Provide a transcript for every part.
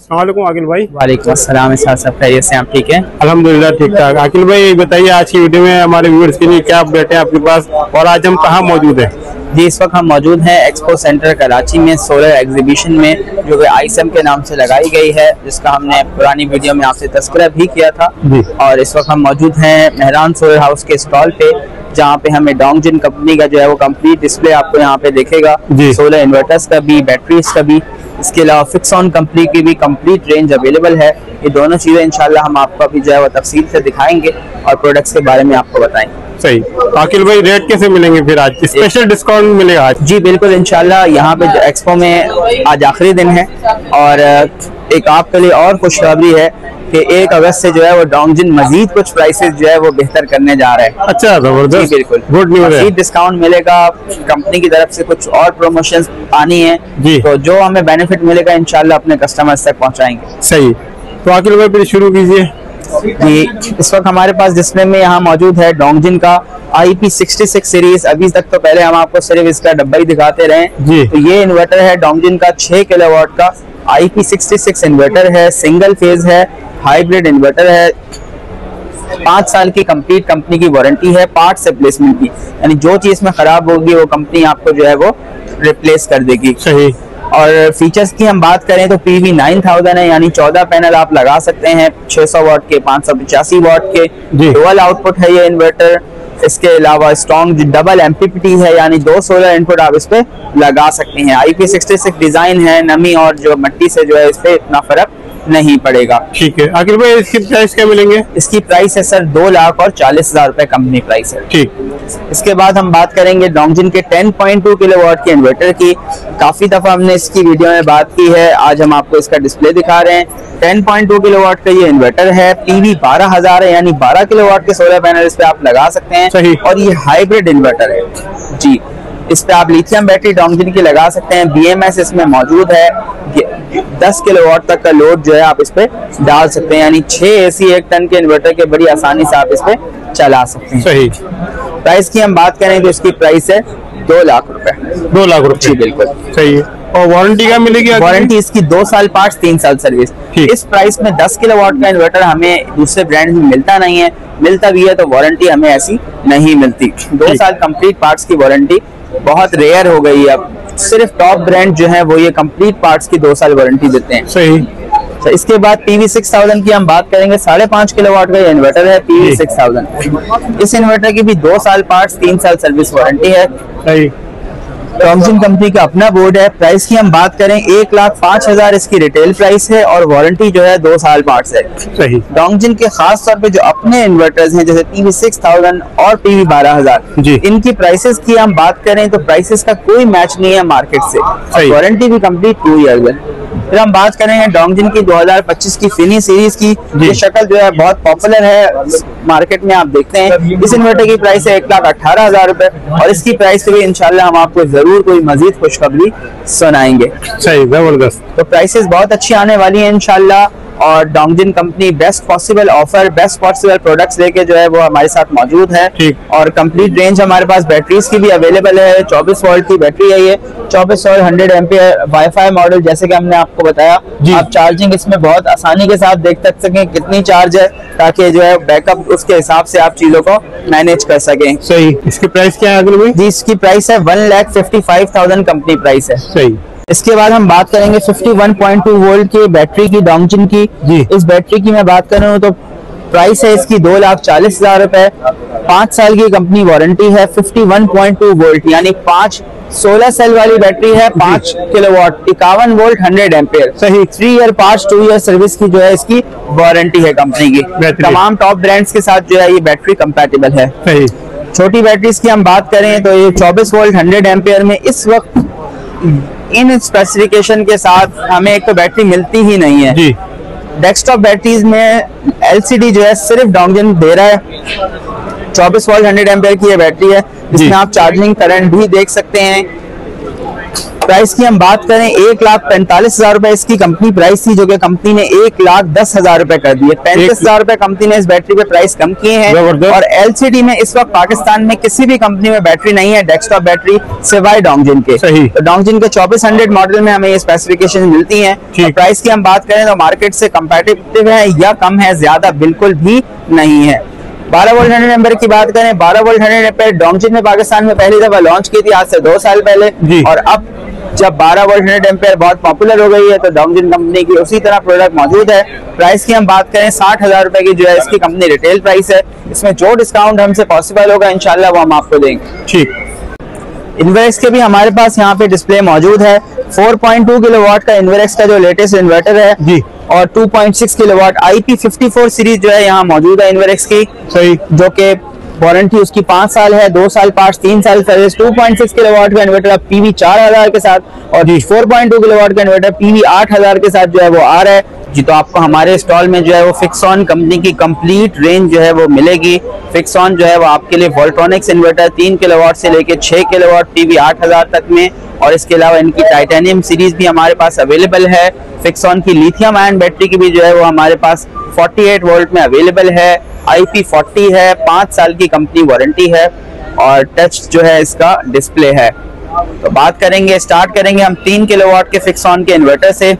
अस्सलाम वालेकुम आकिल भाई। वालेकुम अस्सलाम। सब खैरियत से, आप ठीक हैं? अल्हम्दुलिल्लाह ठीक ठाक। आकिल भाई बताइए, आज की वीडियो में हमारे व्यूअर्स के लिए क्या अपडेट है आपके पास, और आज हम कहाँ मौजूद हैं? जी, इस वक्त हम मौजूद हैं एक्सपो सेंटर कराची में, सोलर एग्जीबिशन में, जो कि आईसम के नाम से लगाई गई है, जिसका हमने पुरानी वीडियो में आपसे तस्करा भी किया था। और इस वक्त हम मौजूद हैं मेहरान सोलर हाउस के स्टॉल पे, जहाँ पे हमें डोंगजिन कंपनी का जो है वो कंप्लीट डिस्प्ले आपको यहाँ पे देखेगा, सोलर इन्वर्टर्स का भी, बैटरीज का भी, इसके अलावा फिक्सऑन कंपनी की भी कंप्लीट रेंज अवेलेबल है। ये दोनों चीज़ें इंशाल्लाह हम आपको अभी जो है वो तफसील से दिखाएंगे और प्रोडक्ट्स के बारे में आपको बताएंगे। सही। आकिल भाई रेट कैसे मिलेंगे फिर? आज स्पेशल डिस्काउंट मिलेगा आज? जी बिल्कुल, इंशाल्लाह यहाँ पे एक्सपो में आज आखिरी दिन है, और एक आपके लिए और खुशखबरी है कि 1 अगस्त से जो है वो डोंगजिन मजीद कुछ प्राइसेस जो है वो बेहतर करने जा रहे हैं। अच्छा, जबरदस्त, बिल्कुल गुड न्यूज़ है। डिस्काउंट मिलेगा, कंपनी की तरफ से कुछ और प्रमोशंस आनी है जी, तो जो हमें बेनिफिट मिलेगा इंशाल्लाह अपने कस्टमर्स तक पहुँचाएंगे। सही। तो आकिल भाई फिर शुरू कीजिए। जी, इस वक्त हमारे पास डिस्प्ले में यहाँ मौजूद है डोंगजिन का IP66 सीरीज। अभी तक तो पहले हम आपको सिर्फ इसका डब्बा ही दिखाते रहे जी। तो ये इन्वर्टर है डोंगजिन का 6 किलोवाट का IP66 इन्वर्टर है, सिंगल फेज है, हाइब्रिड इन्वर्टर है, 5 साल की कंप्लीट कंपनी की वारंटी है, पार्ट्स रिप्लेसमेंट की, यानी जो चीज में खराब होगी वो कंपनी आपको जो है वो रिप्लेस कर देगी। सही। और फीचर्स की हम बात करें तो PV 9000 है, यानी 14 पैनल आप लगा सकते हैं, 600 वाट के, 585 वाट के, डुअल आउटपुट है ये इन्वर्टर। इसके अलावा स्ट्रॉन्ग डबल MPPT है, यानी 2 सोलर इनपुट आप इस पे लगा सकते हैं। IP66 डिजाइन है, नमी और जो मिट्टी से जो है इस पे इतना फर्क नहीं पड़ेगा। ठीक है। आखिर भाई इसकी प्राइस क्या मिलेंगे? इसकी प्राइस है सर 2,40,000 रुपए कंपनी प्राइस है। ठीक। इसके बाद हम बात करेंगे डोंगजिन के 10.2 किलोवाट के इन्वर्टर की। काफी दफा हमने इसकी वीडियो में बात की है, आज हम आपको इसका डिस्प्ले दिखा रहे हैं। 10.2 किलोवाट का ये इन्वर्टर है, PV 12,000 है, यानी 12 किलोवाट के सोलर पैनल इस पे आप लगा सकते हैं। सही। और ये हाइब्रिड इन्वर्टर है जी, इस पे आप लिथियम बैटरी डोंगजिन की लगा सकते हैं। BMS इसमें मौजूद है, 10 किलोवाट तक का लोड जो है आप इस पे डाल सकते हैं, यानी 6 AC 1 टन के इन्वर्टर के बड़ी आसानी से आप इस पे चला सकते हैं। सही। प्राइस की हम बात करें तो इसकी प्राइस है 2 लाख रुपए। 2 लाख रुपए जी बिल्कुल सही है। और वारंटी क्या मिलेगी? वारंटी इसकी 2 साल पार्ट्स, 3 साल सर्विस। इस प्राइस में 10 किलोवाट का इन्वर्टर हमें दूसरे ब्रांड में मिलता नहीं है, मिलता भी है तो वारंटी हमें ऐसी नहीं मिलती। 2 साल कंप्लीट पार्ट्स की वारंटी बहुत रेयर हो गई है, अब सिर्फ टॉप ब्रांड जो है वो ये कंप्लीट पार्ट्स की 2 साल वारंटी देते हैं। सही। तो इसके बाद PV 6000 की हम बात करेंगे, 5.5 किलोवाट का ये इन्वर्टर है, PV 6000। इस इन्वर्टर की भी 2 साल पार्ट्स, 3 साल सर्विस वारंटी है। सही। डोंगजिन कंपनी का अपना बोर्ड है। प्राइस की हम बात करें 1,05,000 इसकी रिटेल प्राइस है, और वारंटी जो है 2 साल पार्ट्स है। सही। डोंगजिन के खास तौर पे जो अपने इन्वर्टर्स हैं जैसे PV 6000 और PV 12,000, इनकी प्राइसेस की हम बात करें तो प्राइसेस का कोई मैच नहीं है मार्केट से, वारंटी भी कंप्लीट 2 ईयर है। फिर हम बात करेंगे डोंगजिन की 2025 की फिनी सीरीज की। ये शक्ल जो है बहुत पॉपुलर है मार्केट में, आप देखते हैं। इस इन्वर्टर की प्राइस है 1,18,000 रुपए, और इसकी प्राइस से भी इंशाल्लाह हम आपको जरूर कोई मजीद खुशखबरी सुनाएंगे। सही, जबरदस्त। तो प्राइसेस बहुत अच्छी आने वाली है इंशाल्लाह, और Dongjin company best possible offer, best possible products लेके जो है वो हमारे साथ मौजूद है। और कंप्लीट रेंज हमारे पास बैटरीज की भी अवेलेबल है। 24 वोल्ट की बैटरी है ये, 24 और 100 एम्पियर वाईफाई मॉडल, जैसे कि हमने आपको बताया। आप चार्जिंग इसमें बहुत आसानी के साथ देख सकें कितनी चार्ज है, ताकि जो है बैकअप उसके हिसाब से आप चीजों को मैनेज कर सकें। सही। इसकी प्राइस क्या है? जी, इसकी प्राइस है 1,55,000 कंपनी प्राइस है। सही। इसके बाद हम बात करेंगे 51.2 वोल्ट की बैटरी की डोंगजिन की। इस बैटरी की मैं बात करूँ तो प्राइस है इसकी 2,40,000 रुपए, 5 साल की कंपनी वारंटी है। 51.2 वोल्ट यानी 5 16 सेल वाली बैटरी है, 5 किलोवाट, 51 वोल्ट, 100 एम्पियर। सही। 3 ईयर पार्ट्स, 2 ईयर सर्विस की जो है इसकी वारंटी है कंपनी की। तमाम टॉप ब्रांड्स के साथ जो है ये बैटरी कंपैटिबल है। सही। छोटी बैटरीज की हम बात करें तो ये 24 वोल्ट 100 एम्पियर में इस वक्त इन स्पेसिफिकेशन के साथ हमें एक तो बैटरी मिलती ही नहीं है जी। डेस्कटॉप बैटरीज में LCD जो है सिर्फ डोंगजिन दे रहा है। 24 वोल्ट 100 एम्पियर की ये बैटरी है, जिसमें आप चार्जिंग करंट भी देख सकते हैं। प्राइस की हम बात करें 1,45,000 रुपए इसकी कंपनी प्राइस थी, जो कि कंपनी ने 1,10,000 रुपए कर दिए। 35,000 रुपए कंपनी ने इस बैटरी पे प्राइस कम किए हैं। और एलसीडी में इस वक्त पाकिस्तान में किसी भी कंपनी में बैटरी नहीं है डेस्कटॉप बैटरी सिवाय डोंगजिन के। तो डोंगजिन के 2400 मॉडल में हमें ये स्पेसिफिकेशन मिलती है। प्राइस की हम बात करें तो मार्केट से कंपेटिटिव है या कम है, ज्यादा बिल्कुल भी नहीं है। 12 वोल्ट 100 एम्पीयर की बात करें, 12 वोल्ट 100 एम्पीयर डोंगजिन ने पाकिस्तान में पहली दफा लॉन्च की थी आज से 2 साल पहले। और अब जब 12 वोल्ट 100 एम्पीयर बहुत पॉपुलर हो गई है तो डोंगजिन कंपनी की उसी तरह प्रोडक्ट मौजूद है। प्राइस की हम बात करें 60,000 रुपए की जो है इसकी कंपनी रिटेल प्राइस है। इसमें जो डिस्काउंट हमसे पॉसिबल होगा इंशाल्लाह वो हम आपको देंगे। ठीक। इन्वर्क्स के भी हमारे पास यहाँ पे डिस्प्ले मौजूद है। 4.2 किलोवाट का इन्वर्क्स का जो लेटेस्ट इन्वर्टर है जी, और 2.6 किलोवाट IP54 सीरीज जो है यहाँ मौजूद है इन्वर्क्स की। सही। जो कि वारंटी उसकी 5 साल है, 2 साल पार्ट्स, 3 साल सर्विस। 2.6 किलोवाट का इन्वर्टर अब PV 4000 के साथ, और 4.2 किलोवाट का इन्वर्टर PV 8000 के साथ जो है वो आ रहा है जी। तो आपको हमारे स्टॉल में जो है वो फिक्सॉन कंपनी की कंप्लीट रेंज जो है वो मिलेगी। फिक्सॉन जो है वो आपके लिए वोल्ट्रॉनिक्स इन्वर्टर 3 किलोवाट से लेके 6 किलोवाट PV 8000 तक में, और इसके अलावा इनकी टाइटेनियम सीरीज भी हमारे पास अवेलेबल है। फिक्सॉन की लिथियम आयन बैटरी की भी जो है वो हमारे पास 48 वोल्ट में अवेलेबल है। IP40 है, 5 साल की कंपनी वारंटी है, और टच जो है इसका डिस्प्ले है। तो बात करेंगे, स्टार्ट करेंगे हम 3 किलोवाट के फिक्सॉन के इन्वर्टर से।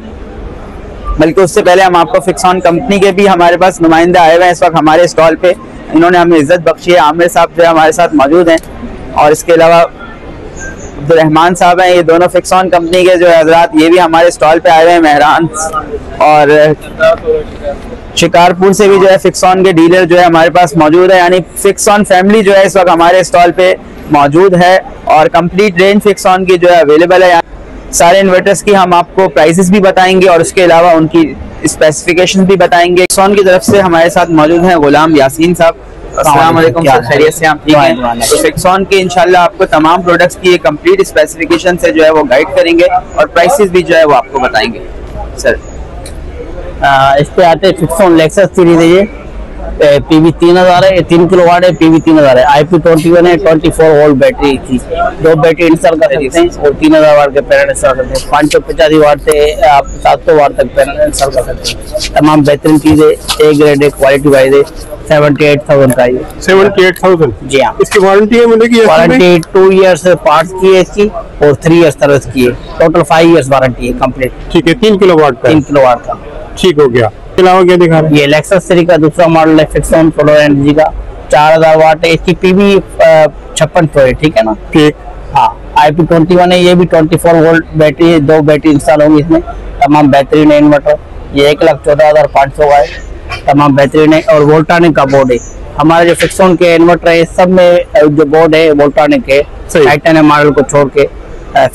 बल्कि उससे पहले हम आपको फिक्सॉन कंपनी के भी हमारे पास नुमाइंदा आए हुए हैं इस वक्त हमारे स्टॉल पे। इन्होंने हमें इज्जत बख्शी है। आमिर साहब जो है हमारे साथ मौजूद हैं, और इसके अलावा अब्दुलरहमान साहब हैं। ये दोनों फिक्सॉन कंपनी के जो है हजरात, ये भी हमारे स्टॉल पे आए हुए हैं। मेहरान और शिकारपुर से भी जो है फिक्सॉन के डीलर जो है हमारे पास मौजूद है। यानी फिक्सॉन फैमिली जो है इस वक्त हमारे स्टॉल पे मौजूद है, और कंप्लीट रेंज फिक्सॉन की जो है अवेलेबल है। सारे इन्वर्टर्स की हम आपको प्राइसेस भी बताएंगे और उसके अलावा उनकी स्पेसिफिकेशन भी बताएंगे। फिक्सॉन की तरफ से हमारे साथ मौजूद हैं गुलाम यासीन साहब। अस्सलाम वालेकुम सर, खैरियत से आप ठीक हैं? तो फिक्सॉन के इंशाल्लाह आपको तमाम प्रोडक्ट्स की कंप्लीट स्पेसिफिकेशन से जो है वो गाइड करेंगे, और प्राइसेस भी जो है वो आपको बताएंगे सर। इस पे आते हैं फिक्सॉन लेक्सस सीरीज है। ये PV 3000 है, 3 किलोवाट है, PV 3000 है। IP21 है, 24 वोल्ट बैटरी थी। 2 बैटरी इंस्टॉल कर सकते हैं, और 3000 वाट के पैनल इंस्टॉल करते हैं। 550 वाट से आप 700 वाट तक पैनल इंस्टॉल कर सकते हैं। तमाम बेहतरीन चीजें, ए ग्रेड है, क्वालिटी वाइज है। 78,000 का ये। 78,000 जी हाँ। इसकी वारंटी है मिलेगी? वारंटी 2 ईयर्स पार्ट्स की है इसकी, और 3 ईयर्स सर्विस की है। टोटल 5 ईयर्स वारंटी है कंप्लीट। ठीक है। 3 किलोवाट का? 3 किलोवाट का। ठीक हो गया। इसके अलावा क्या दिखा रहे हैं? ये लेक्सस सीरीज का दूसरा मॉडल है फिक्सॉन सोलर एनर्जी का। 4000 वाट है। इसकी PV 5600 है। ठीक है ना? ठीक। हाँ। IP21 है, ये भी 24 वोल्ट बैटरी है। 2 बैटरी इंस्टॉल होंगी इसमें। तमाम बेहतरीन है इन्वर्टर। ये 1,14,500 का है। तमाम बेहतरीन है, और वोल्ट्रॉनिक का बोर्ड है। हमारे जो फिक्सॉन के इन्वर्टर है सब में जो बोर्ड है वोल्ट्रॉनिक है। टाइटैनियम मॉडल को छोड़ के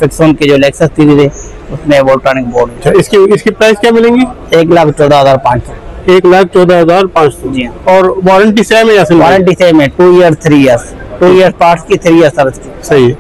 फिक्सॉन की जो लेक्सस सीरीज है उसमें वोल्ट्रॉनिक बोर्ड है। इसकी प्राइस क्या मिलेंगी? 1,14,500। 1,14,500 जी। और वारंटी सेम है? वारंटी सेम है, 2 ईयर 3 ईयर्स। 2 ईयर पार्ट्स की, 3 ईयर सर्विस की। सही है।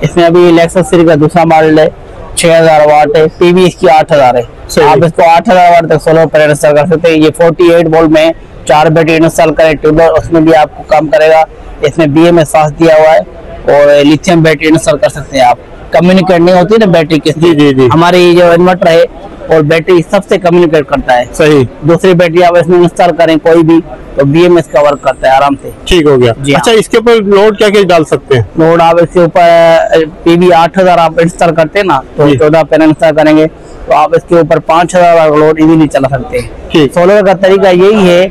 इसमें अभी लेक्सस सीरीज का दूसरा मॉडल है, 6000 वाट है। PV इसकी 8000 है। आप इसको 8000 वाट तक सोलर पैनल इंस्टॉल कर सकते हैं। ये 48 वोल्ट में 4 बैटरी इंस्टॉल करें ट्यूबलर, उसमें भी आपको काम करेगा। इसमें BMS फास्ट दिया हुआ है, और लिथियम बैटरी इंस्टॉल कर सकते हैं आप। कम्युनिकेट नहीं होती ना बैटरी के, जी। हमारे ये जो इन्वर्टर है और बैटरी सबसे कम्युनिकेट करता है। सही। दूसरी बैटरी आप इसमें इंस्टॉल करें कोई भी, तो BMS का वर्क करता है आराम से। ठीक हो गया। अच्छा, इसके ऊपर लोड क्या क्या डाल सकते हैं? लोड आप इसके ऊपर PV 8000 आप इंस्टॉल करते हैं ना, तो 14 पैनल इंस्टॉल करेंगे तो आप इसके ऊपर 5000 लोड इजीली चला सकते हैं। सोलर का तरीका यही है,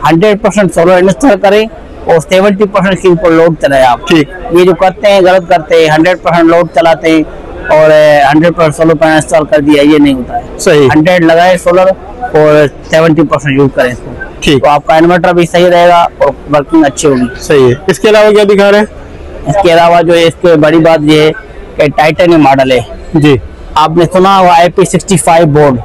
100% सोलर इंस्टॉल करें और 70% के ऊपर लोड चलाए आप। ठीक। ये जो करते हैं गलत करते हैं, 100% लोड चलाते हैं और 100% सोलर पैनल इंस्टॉल कर दिया, ये नहीं होता है। सही। 100 लगाए सोलर और 70% यूज करें इसको। ठीक। तो आपका इन्वर्टर भी सही रहेगा और वर्किंग अच्छी होगी। सही है। इसके अलावा क्या दिखा रहे हैं? इसके अलावा जो है, इसके बड़ी बात ये है कि टाइटेनियम मॉडल है जी। आपने सुना होगा IP65 बोर्ड।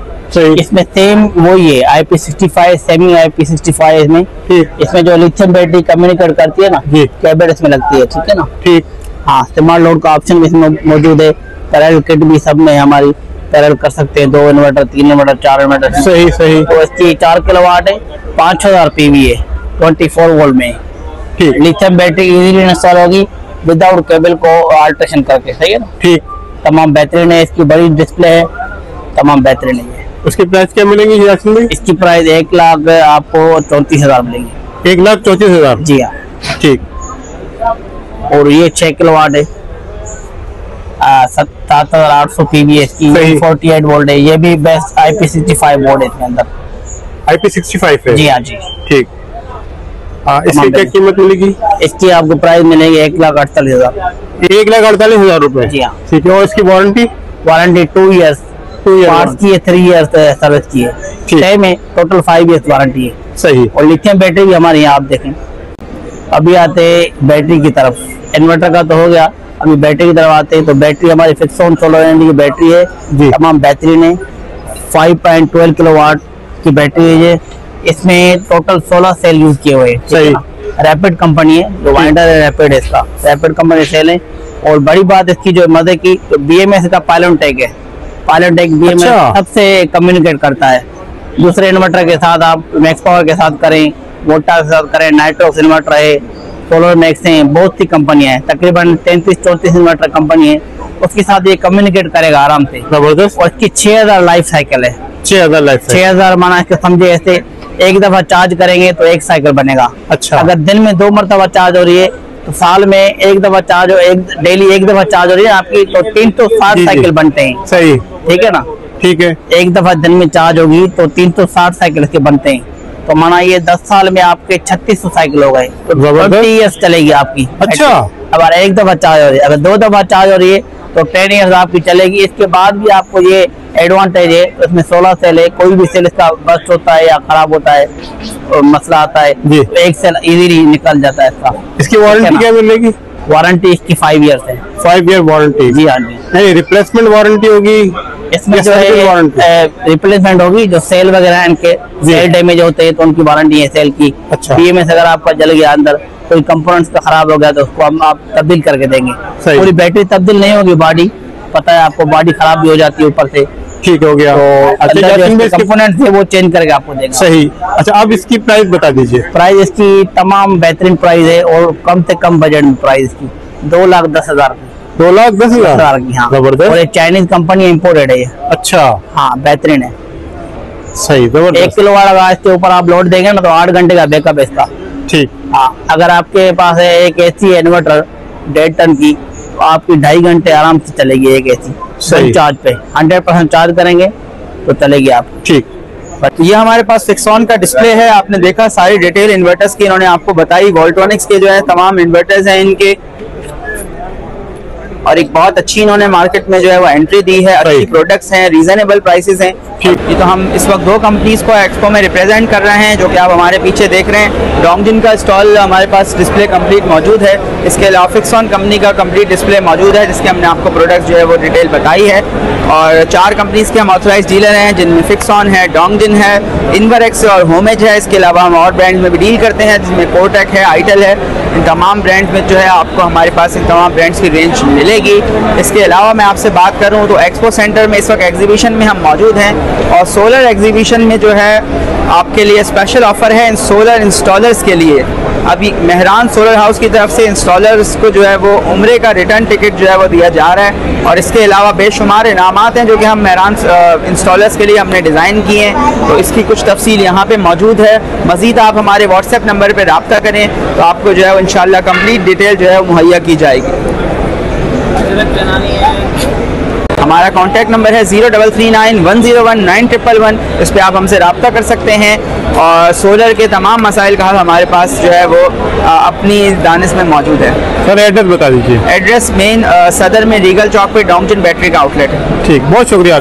इसमें सेम वही है, IP65 सेमी IP65 इसमें। इसमें जो लिथियम बैटरी कम्युनिकेट करती है ना, केबल इसमें लगती है। ठीक है ना? ठीक। हाँ, स्मार्ट लोड का ऑप्शन भी इसमें मौजूद है। पैरेलल किट भी सब में हमारी पैरेलल कर सकते हैं। 2 इन्वर्टर, 3 इन्वर्टर, 4 इन्वर्टर। सही। तो इसकी 4 किलोवाट है, 5000 PV है, 24 वोल्ट में। ठीक। लिथियम बैटरी इजीली इंस्टॉल होगी विदाउट केबल को अल्ट्रेशन करके। सही है ना? ठीक। तमाम बेहतरीन है, इसकी बड़ी डिस्प्ले है, तमाम बेहतरीन है। उसकी प्राइस क्या मिलेंगी आकिल भाई? इसकी प्राइस 1,00,000 आपको 34,000 मिलेंगी। 1,34,000। जी हाँ। ठीक। और ये 6 किलोवाट है, 7,800 pbs की, 48 वोल्ट है। ये भी बेस्ट IP65 बोर्ड है इसके अंदर। IP65 है? जी हाँ जी। ठीक। इसकी क्या कीमत मिलेगी? इसकी आपको प्राइस मिलेगी 1,48,000। 1,48,000 रुपए? जी हाँ। ठीक है। और इसकी वारंटी? वारंटी 2 ईयर्स पार्ट्स की है, 3 ईयर्स सर्विस की है, 6 में टोटल 5 ईयर्स वारंटी है। सही। और लिथियम बैटरी भी हमारे यहाँ आप देखें। अभी आते बैटरी की तरफ, इन्वर्टर का तो हो गया, अभी बैटरी की तरफ आते हैं। तो बैटरी हमारी फिक्सॉन सोलर एनर्जी की बैटरी है जी, तमाम बेहतरीन है। 5.12 किलोवाट की बैटरी है ये। इसमें टोटल 16 सेल यूज किए हुए हैं। सही। रैपिड कंपनी है, जो वाइंडर है रैपिड है, इसका रैपिड कंपनी सेल है। और बड़ी बात इसकी जो मजे की, तो BMS का पायलट टैग है। पायलट टैग BMS सबसे कम्युनिकेट करता है। दूसरे इन्वर्टर के साथ आप मैक्स पावर के साथ करें, वोल्टा के साथ करें, नाइट्रोक्स इन्वर्टर है, सोलर मैक्स है, बहुत सी कंपनियां हैं, तकरीबन 33-34 इन्वर्टर कंपनी है, उसके साथ ये कम्युनिकेट करेगा आराम से। जबरदस्त। और इसकी 6,000 लाइफ साइकिल है। 6,000 माना इसके समझे ऐसे, एक दफा चार्ज करेंगे तो 1 साइकिल बनेगा। अच्छा। अगर दिन में 2 मरतबा चार्ज हो रही है तो साल में 1 दफा चार्ज हो, डेली 1 दफा चार्ज हो रही है आपकी, तो 360 साइकिल बनते हैं। सही। ठीक है ना? ठीक है। एक दफा दिन में चार्ज होगी तो 360 साइकिल के बनते हैं। तो माना ये 10 साल में आपके 3600 साइकिल हो गए, तो 20 ईयर्स चलेगी आपकी। अच्छा। अब एक दफा चार्ज हो रही है, अगर 2 दफा चार्ज हो रही है तो 10 ईयर्स आपकी चलेगी। इसके बाद भी आपको ये एडवांटेज है, इसमें 16 सेल है, कोई भी सेल इसका बस्ट होता है या खराब होता है, मसला आता है, तो एक सेल इजीली निकल जाता है इसका। इसकी वारंटी क्या मिलेगी? वारंटी इसकी 5 ईयर्स है। 5 ईयर वारंटी? जी हाँ जी। नहीं, रिप्लेसमेंट वारंटी होगी इसमें? जो है रिप्लेसमेंट होगी, जो सेल वगैरह है इनके सेल डैमेज होते हैं तो उनकी वारंटी है सेल की। अच्छा। BMS अगर आपका जल गया अंदर, कोई कंपोनेंट्स का खराब हो गया तो उसको हम आप तब्दील करके देंगे। पूरी बैटरी तब्दील नहीं होगी, बॉडी पता है आपको, बॉडी खराब भी हो जाती है ऊपर से। ठीक हो गया। तो कंपोनेंट्स है वो चेंज करके आपको देगा। सही। अच्छा, अब इसकी प्राइस बता दीजिए। प्राइस इसकी तमाम बेहतरीन प्राइस है और कम से कम बजट में प्राइस की 2,10,000 की। 2,10,000 की? हाँ। जबरदस्त। और एक चाइनीज कंपनी इम्पोर्टेड है ये। अच्छा। हाँ, बेहतरीन है। सही। 1 किलोवाट अगर इसके ऊपर आप लोड देंगे ना तो 8 घंटे का बैकअप है इसका। ठीक। हाँ, अगर आपके पास है एक AC इन्वर्टर 1.5 टन की, तो आपकी 2.5 घंटे आराम से चलेगी एक AC। सही। चार्ज पे 100% चार्ज करेंगे तो चलेगी आप। ठीक। ये हमारे पास फिक्सॉन का डिस्प्ले है, आपने देखा सारी डिटेल इन्वर्टर्स की इन्होंने आपको बताई। वोल्ट्रॉनिक्स के जो है तमाम इन्वर्टर्स हैं इनके, और एक बहुत अच्छी इन्होंने मार्केट में जो है वो एंट्री दी है। अच्छी प्रोडक्ट्स हैं, रीजनेबल प्राइसेस हैं। ये तो हम इस वक्त 2 कंपनीज को एक्सपो में रिप्रेजेंट कर रहे हैं, जो कि आप हमारे पीछे देख रहे हैं। डोंगजिन का स्टॉल हमारे पास डिस्प्ले कंप्लीट मौजूद है। इसके अलावा फिक्सॉन कंपनी का कंप्लीट डिस्प्ले मौजूद है, जिसके हमने आपको प्रोडक्ट्स जो है वो डिटेल बताई है। और 4 कंपनीज के हम ऑथराइज डीलर हैं, जिनमें फिक्सॉन है, डोंगजिन है, इन्वरेक्स और होमेज है। इसके अलावा हम और ब्रांड में भी डील करते हैं, जिसमें कोटेक है, आइटल है। इन तमाम ब्रांड्स में जो है आपको हमारे पास इन तमाम ब्रांड्स की रेंज मिलेगी। इसके अलावा मैं आपसे बात करूं तो एक्सपो सेंटर में इस वक्त एग्जीबिशन में हम मौजूद हैं, और सोलर एग्जीबिशन में जो है आपके लिए स्पेशल ऑफर है इन सोलर इंस्टॉलर्स के लिए। अभी मेहरान सोलर हाउस की तरफ से इंस्टॉलर्स को जो है वो उम्रे का रिटर्न टिकट जो है वो दिया जा रहा है, और इसके अलावा बेशुमार इनामात हैं जो कि हम मेहरान इंस्टॉलर्स के लिए हमने डिज़ाइन किए हैं। तो इसकी कुछ तफसील यहाँ पे मौजूद है। मज़ीद आप हमारे व्हाट्सएप नंबर पर रब्ता करें तो आपको जो है इंशाल्लाह कंप्लीट डिटेल जो है वो मुहैया की जाएगी। हमारा कॉन्टैक्ट नंबर है 0339101911। इस पर आप हमसे रब्ता कर सकते हैं, और सोलर के तमाम मसाइल का हल हमारे पास जो है वो अपनी दानिश में मौजूद है। सर एड्रेस बता दीजिए। एड्रेस मेन सदर में रीगल चौक पे डोंगजिन बैटरी का आउटलेट है। ठीक, बहुत शुक्रिया।